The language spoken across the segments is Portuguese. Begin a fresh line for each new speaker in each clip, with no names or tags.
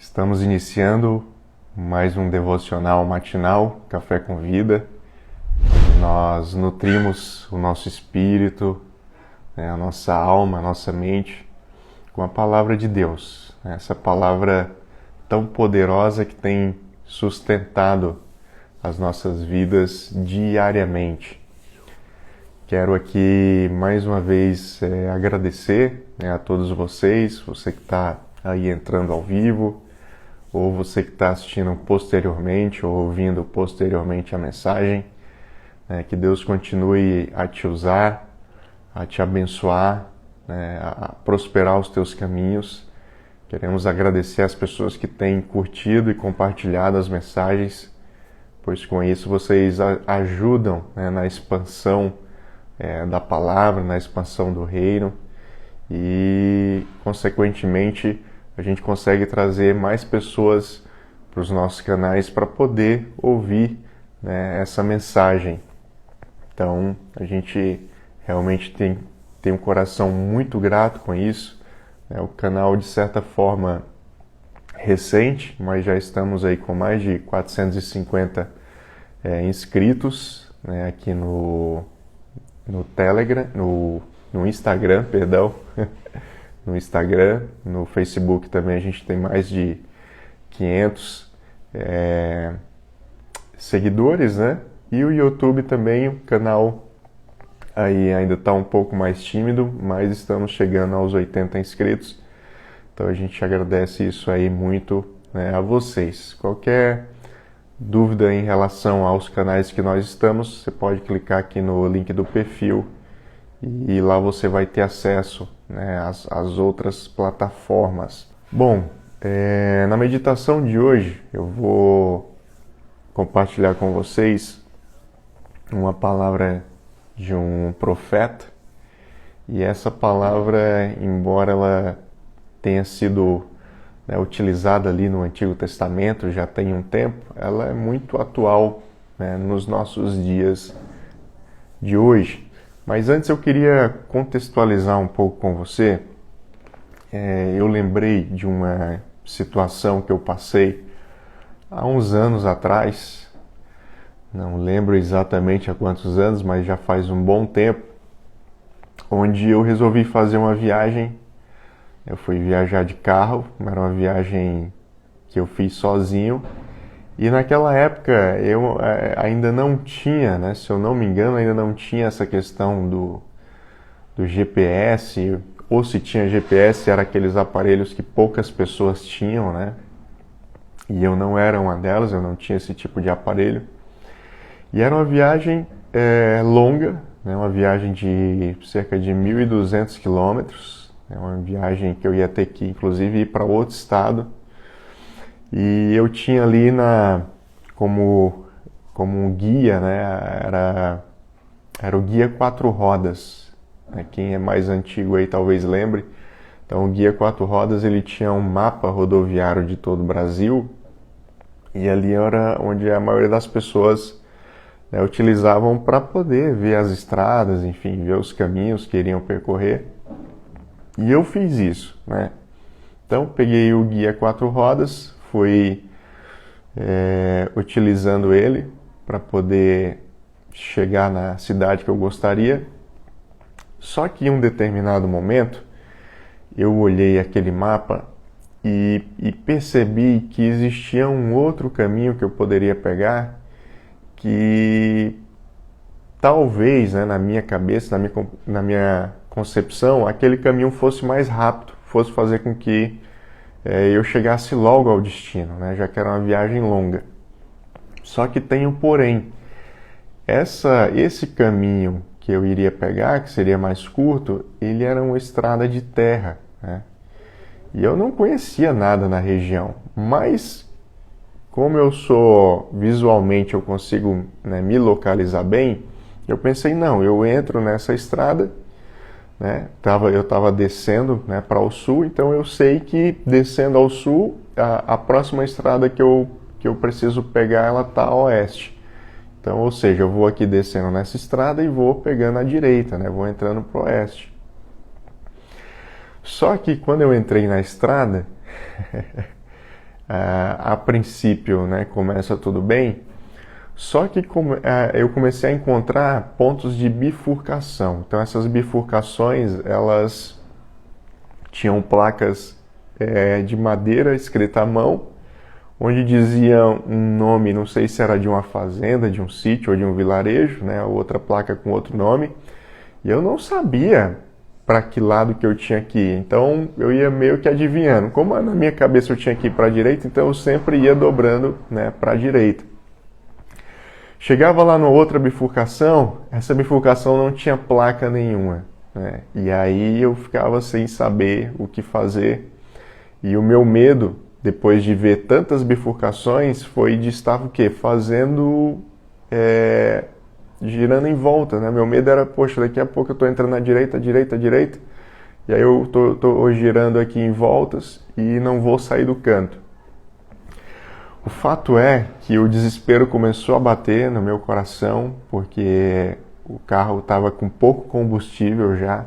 Estamos iniciando mais um devocional matinal, Café com Vida. Nós nutrimos o nosso espírito, a nossa alma, a nossa mente com a palavra de Deus. Essa palavra tão poderosa que tem sustentado as nossas vidas diariamente. Quero aqui mais uma vez agradecer a todos vocês, você que está aí entrando ao vivo, ou você que está assistindo posteriormente ou ouvindo posteriormente a mensagem. Que Deus continue a te usar, a te abençoar, a prosperar os teus caminhos. Queremos agradecer as pessoas que têm curtido e compartilhado as mensagens, pois com isso vocês ajudam na expansão da palavra, na expansão do reino e, consequentemente, a gente consegue trazer mais pessoas para os nossos canais para poder ouvir essa mensagem. Então, a gente realmente tem um coração muito grato com isso. O canal, de certa forma, recente, mas já estamos aí com mais de 450 inscritos aqui no Telegram, no Instagram, perdão. No Instagram, no Facebook também a gente tem mais de 500 seguidores, E o YouTube também, o canal aí ainda está um pouco mais tímido, mas estamos chegando aos 80 inscritos. Então a gente agradece isso aí muito a vocês. Qualquer dúvida em relação aos canais que nós estamos, você pode clicar aqui no link do perfil e lá você vai ter acesso às outras plataformas. Bom, na meditação de hoje eu vou compartilhar com vocês uma palavra de um profeta, e essa palavra, embora ela tenha sido utilizada ali no Antigo Testamento já tem um tempo, ela é muito atual nos nossos dias de hoje. Mas antes eu queria contextualizar um pouco com você. Eu lembrei de uma situação que eu passei há uns anos atrás, não lembro exatamente há quantos anos, mas já faz um bom tempo, onde eu resolvi fazer uma viagem. Eu fui viajar de carro, era uma viagem que eu fiz sozinho, e naquela época eu ainda não tinha, se eu não me engano, ainda não tinha essa questão do GPS, ou se tinha GPS, era aqueles aparelhos que poucas pessoas tinham, E eu não era uma delas, eu não tinha esse tipo de aparelho. E era uma viagem longa, uma viagem de cerca de 1.200 quilômetros, uma viagem que eu ia ter que, inclusive, ir para outro estado. E eu tinha ali como um guia, era o guia 4 rodas. Quem é mais antigo aí talvez lembre. Então o guia 4 rodas ele tinha um mapa rodoviário de todo o Brasil, e ali era onde a maioria das pessoas utilizavam para poder ver as estradas, enfim, ver os caminhos que iriam percorrer. E eu fiz isso, Então peguei o guia 4 rodas, fui utilizando ele para poder chegar na cidade que eu gostaria. Só que em um determinado momento eu olhei aquele mapa e percebi que existia um outro caminho que eu poderia pegar, que talvez, na minha cabeça, na minha concepção, aquele caminho fosse mais rápido, fosse fazer com que eu chegasse logo ao destino, já que era uma viagem longa. Só que tem um porém. Esse caminho que eu iria pegar, que seria mais curto, ele era uma estrada de terra, E eu não conhecia nada na região, mas como eu sou visualmente, eu consigo me localizar bem, eu pensei, não, eu entro nessa estrada, eu estava descendo para o sul, então eu sei que descendo ao sul, a próxima estrada que eu preciso pegar, ela está a oeste. Então, ou seja, eu vou aqui descendo nessa estrada e vou pegando à direita, vou entrando para o oeste. Só que quando eu entrei na estrada, A princípio, né, começa tudo bem, só que eu comecei a encontrar pontos de bifurcação. Então essas bifurcações, elas tinham placas de madeira escrita à mão, onde dizia um nome, não sei se era de uma fazenda, de um sítio ou de um vilarejo, né, outra placa com outro nome, e eu não sabia para que lado que eu tinha que ir. Então eu ia meio que adivinhando. Como na minha cabeça eu tinha que ir para a direita, então eu sempre ia dobrando, né, para a direita. Chegava lá na outra bifurcação, essa bifurcação não tinha placa nenhuma, né? E aí eu ficava sem saber o que fazer. E o meu medo, depois de ver tantas bifurcações, foi de estar o quê? Girando em volta, né? Meu medo era, poxa, daqui a pouco eu estou entrando na direita, direita, e aí eu tô girando aqui em voltas e não vou sair do canto. O fato é que o desespero começou a bater no meu coração, porque o carro estava com pouco combustível já,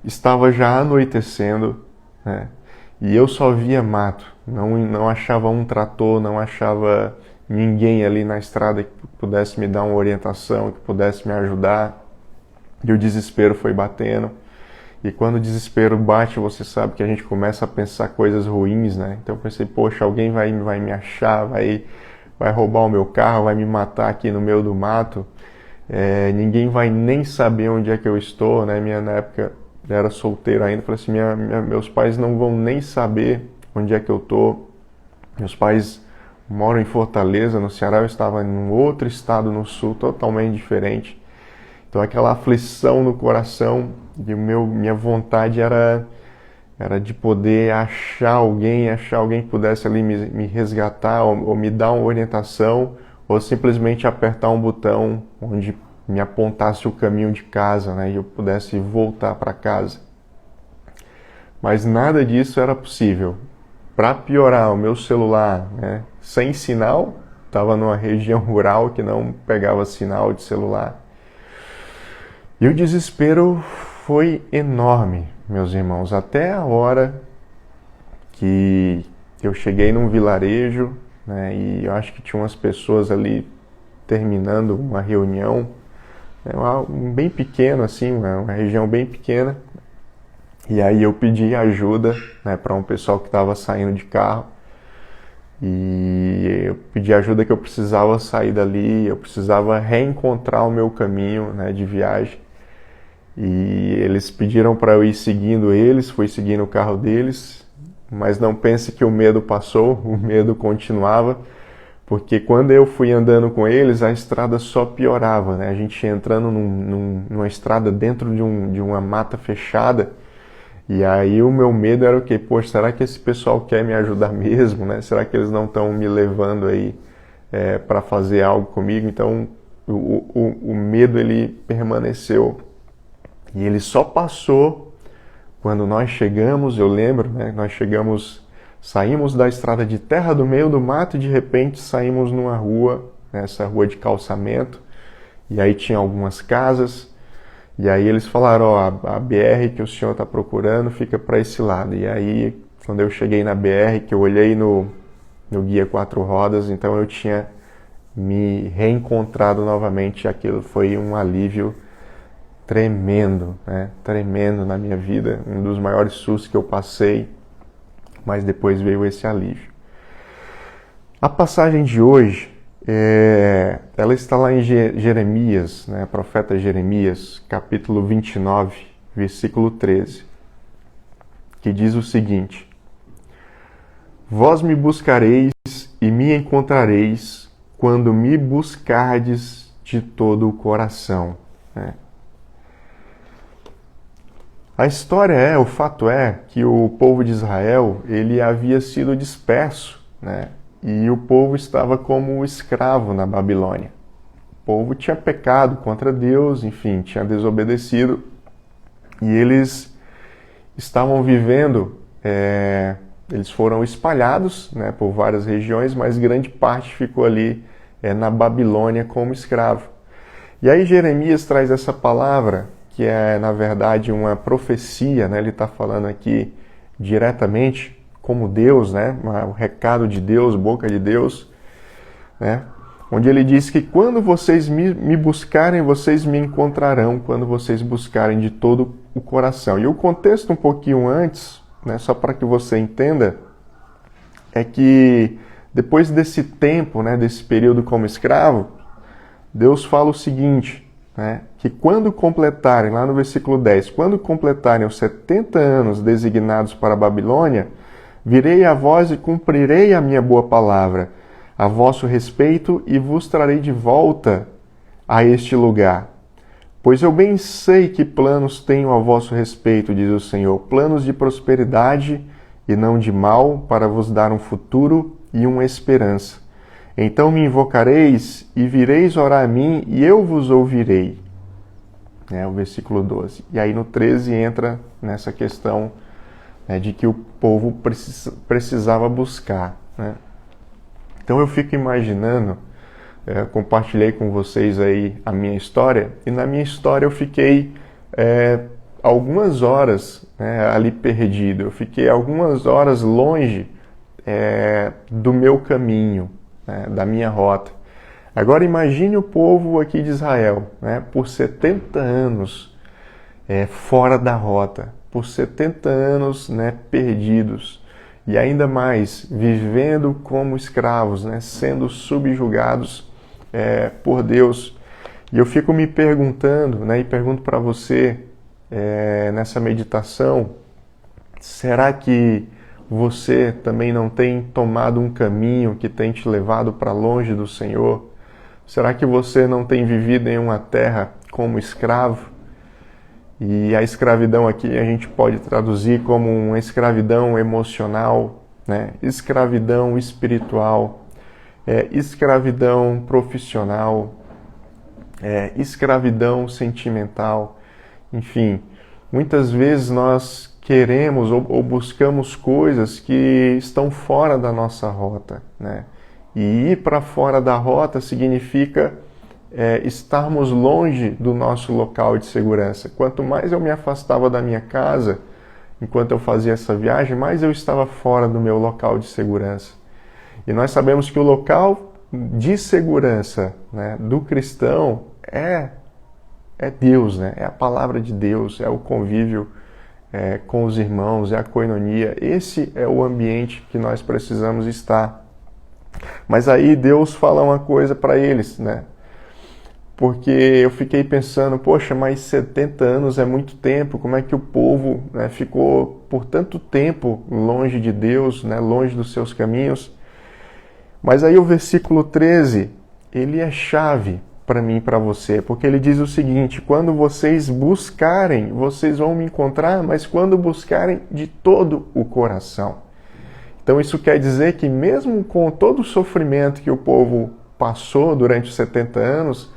estava já anoitecendo, né? E eu só via mato, não achava um trator, não achava ninguém ali na estrada que pudesse me dar uma orientação, que pudesse me ajudar. E o desespero foi batendo. E quando o desespero bate, você sabe que a gente começa a pensar coisas ruins, né? Então eu pensei, poxa, alguém vai me achar, vai roubar o meu carro, vai me matar aqui no meio do mato. Ninguém vai nem saber onde é que eu estou, né? Na época eu era solteiro ainda, falei assim, meus pais não vão nem saber onde é que eu estou. Meus pais moram em Fortaleza, no Ceará, eu estava em um outro estado no sul, totalmente diferente. Então aquela aflição no coração, e minha vontade era de poder achar alguém que pudesse ali me resgatar, ou me dar uma orientação, ou simplesmente apertar um botão onde me apontasse o caminho de casa, né, e eu pudesse voltar para casa. Mas nada disso era possível. Para piorar, o meu celular, né, sem sinal, estava numa região rural que não pegava sinal de celular. E o desespero foi enorme, meus irmãos, até a hora que eu cheguei num vilarejo, né, e eu acho que tinha umas pessoas ali terminando uma reunião, né, bem pequeno assim, uma região bem pequena. E aí eu pedi ajuda, né, para um pessoal que estava saindo de carro. E eu pedi ajuda que eu precisava sair dali, eu precisava reencontrar o meu caminho, né, de viagem. E eles pediram para eu ir seguindo eles, fui seguindo o carro deles, mas não pense que o medo passou, o medo continuava, porque quando eu fui andando com eles, a estrada só piorava, né? A gente ia entrando numa estrada dentro de uma mata fechada, e aí o meu medo era o quê? Poxa, será que esse pessoal quer me ajudar mesmo, né? Será que eles não estão me levando aí para fazer algo comigo? Então o medo ele permaneceu. E ele só passou quando nós chegamos, eu lembro, né? Saímos da estrada de terra do meio do mato e de repente saímos numa rua, essa rua de calçamento, e aí tinha algumas casas, e aí eles falaram, ó, a BR que o senhor está procurando fica para esse lado. E aí, quando eu cheguei na BR, que eu olhei no guia 4 rodas, então eu tinha me reencontrado novamente, aquilo foi um alívio tremendo, né? Tremendo na minha vida, um dos maiores sustos que eu passei, mas depois veio esse alívio. A passagem de hoje, ela está lá em Jeremias, né? Profeta Jeremias, capítulo 29, versículo 13, que diz o seguinte: Vós me buscareis e me encontrareis quando me buscardes de todo o coração, né? A história o fato é que o povo de Israel, ele havia sido disperso, né? E o povo estava como escravo na Babilônia. O povo tinha pecado contra Deus, enfim, tinha desobedecido. E eles estavam vivendo, eles foram espalhados, né, por várias regiões, mas grande parte ficou ali na Babilônia como escravo. E aí Jeremias traz essa palavra, que é, na verdade, uma profecia, né? Ele está falando aqui diretamente como Deus, né? O recado de Deus, boca de Deus, né? Onde ele diz que quando vocês me buscarem, vocês me encontrarão, quando vocês buscarem de todo o coração. E o contexto um pouquinho antes, né, só para que você entenda, é que depois desse tempo, né, desse período como escravo, Deus fala o seguinte, né, que quando completarem, lá no versículo 10, quando completarem os 70 anos designados para a Babilônia, virei a vós e cumprirei a minha boa palavra a vosso respeito e vos trarei de volta a este lugar. Pois eu bem sei que planos tenho a vosso respeito, diz o Senhor, planos de prosperidade e não de mal, para vos dar um futuro e uma esperança. Então me invocareis e vireis orar a mim e eu vos ouvirei. O versículo 12. E aí no 13 entra nessa questão, né, de que o povo precisava buscar, né? Então eu fico imaginando, compartilhei com vocês aí a minha história, e na minha história eu fiquei algumas horas, né, ali perdido, eu fiquei algumas horas longe do meu caminho, né, da minha rota. Agora imagine o povo aqui de Israel, né, por 70 anos fora da rota, por 70 anos, né, perdidos. E ainda mais, vivendo como escravos, né, sendo subjugados por Deus. E eu fico me perguntando, né, e pergunto para você nessa meditação, será que você também não tem tomado um caminho que tem te levado para longe do Senhor? Será que você não tem vivido em uma terra como escravo? E a escravidão aqui a gente pode traduzir como uma escravidão emocional, né? Escravidão espiritual, escravidão profissional, escravidão sentimental. Enfim, muitas vezes nós queremos ou buscamos coisas que estão fora da nossa rota, né? E ir para fora da rota significa estarmos longe do nosso local de segurança. Quanto mais eu me afastava da minha casa, enquanto eu fazia essa viagem, mais eu estava fora do meu local de segurança. E nós sabemos que o local de segurança, né, do cristão é Deus, né? É a palavra de Deus, é o convívio com os irmãos, é a koinonia. Esse é o ambiente que nós precisamos estar. Mas aí Deus fala uma coisa para eles, né? Porque eu fiquei pensando, poxa, mas 70 anos é muito tempo, como é que o povo, né, ficou por tanto tempo longe de Deus, né, longe dos seus caminhos? Mas aí o versículo 13, ele é chave para mim e para você, porque ele diz o seguinte, quando vocês buscarem, vocês vão me encontrar, mas quando buscarem de todo o coração. Então isso quer dizer que mesmo com todo o sofrimento que o povo passou durante os 70 anos,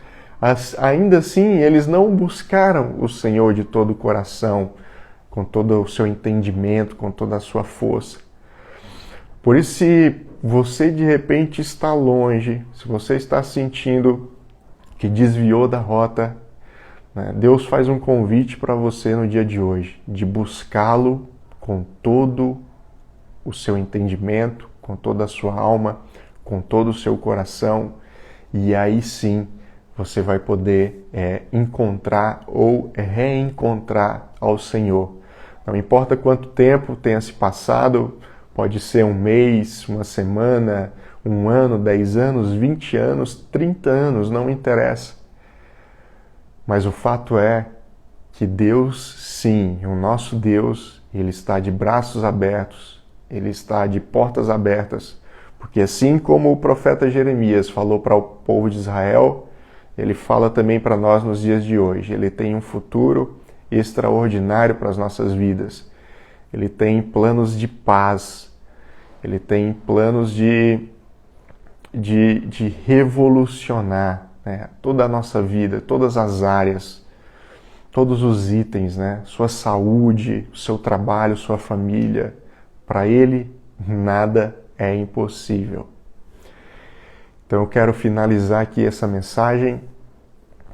ainda assim eles não buscaram o Senhor de todo o coração, com todo o seu entendimento, com toda a sua força. Por isso, se você de repente está longe, se você está sentindo que desviou da rota, né, Deus faz um convite para você no dia de hoje, de buscá-lo com todo o seu entendimento, com toda a sua alma, com todo o seu coração, e aí sim você vai poder encontrar ou reencontrar ao Senhor. Não importa quanto tempo tenha se passado, pode ser um mês, uma semana, um ano, 10 anos, 20 anos, 30 anos, não interessa. Mas o fato é que Deus, sim, o nosso Deus, Ele está de braços abertos, Ele está de portas abertas, porque assim como o profeta Jeremias falou para o povo de Israel, Ele fala também para nós nos dias de hoje. Ele tem um futuro extraordinário para as nossas vidas. Ele tem planos de paz. Ele tem planos de revolucionar, né, toda a nossa vida, todas as áreas, todos os itens, né, sua saúde, o seu trabalho, sua família. Para Ele, nada é impossível. Então eu quero finalizar aqui essa mensagem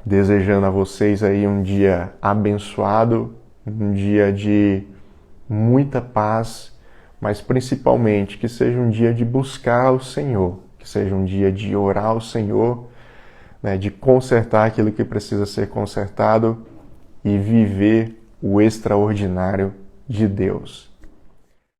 desejando a vocês aí um dia abençoado, um dia de muita paz, mas principalmente que seja um dia de buscar o Senhor, que seja um dia de orar ao Senhor, né, de consertar aquilo que precisa ser consertado e viver o extraordinário de Deus.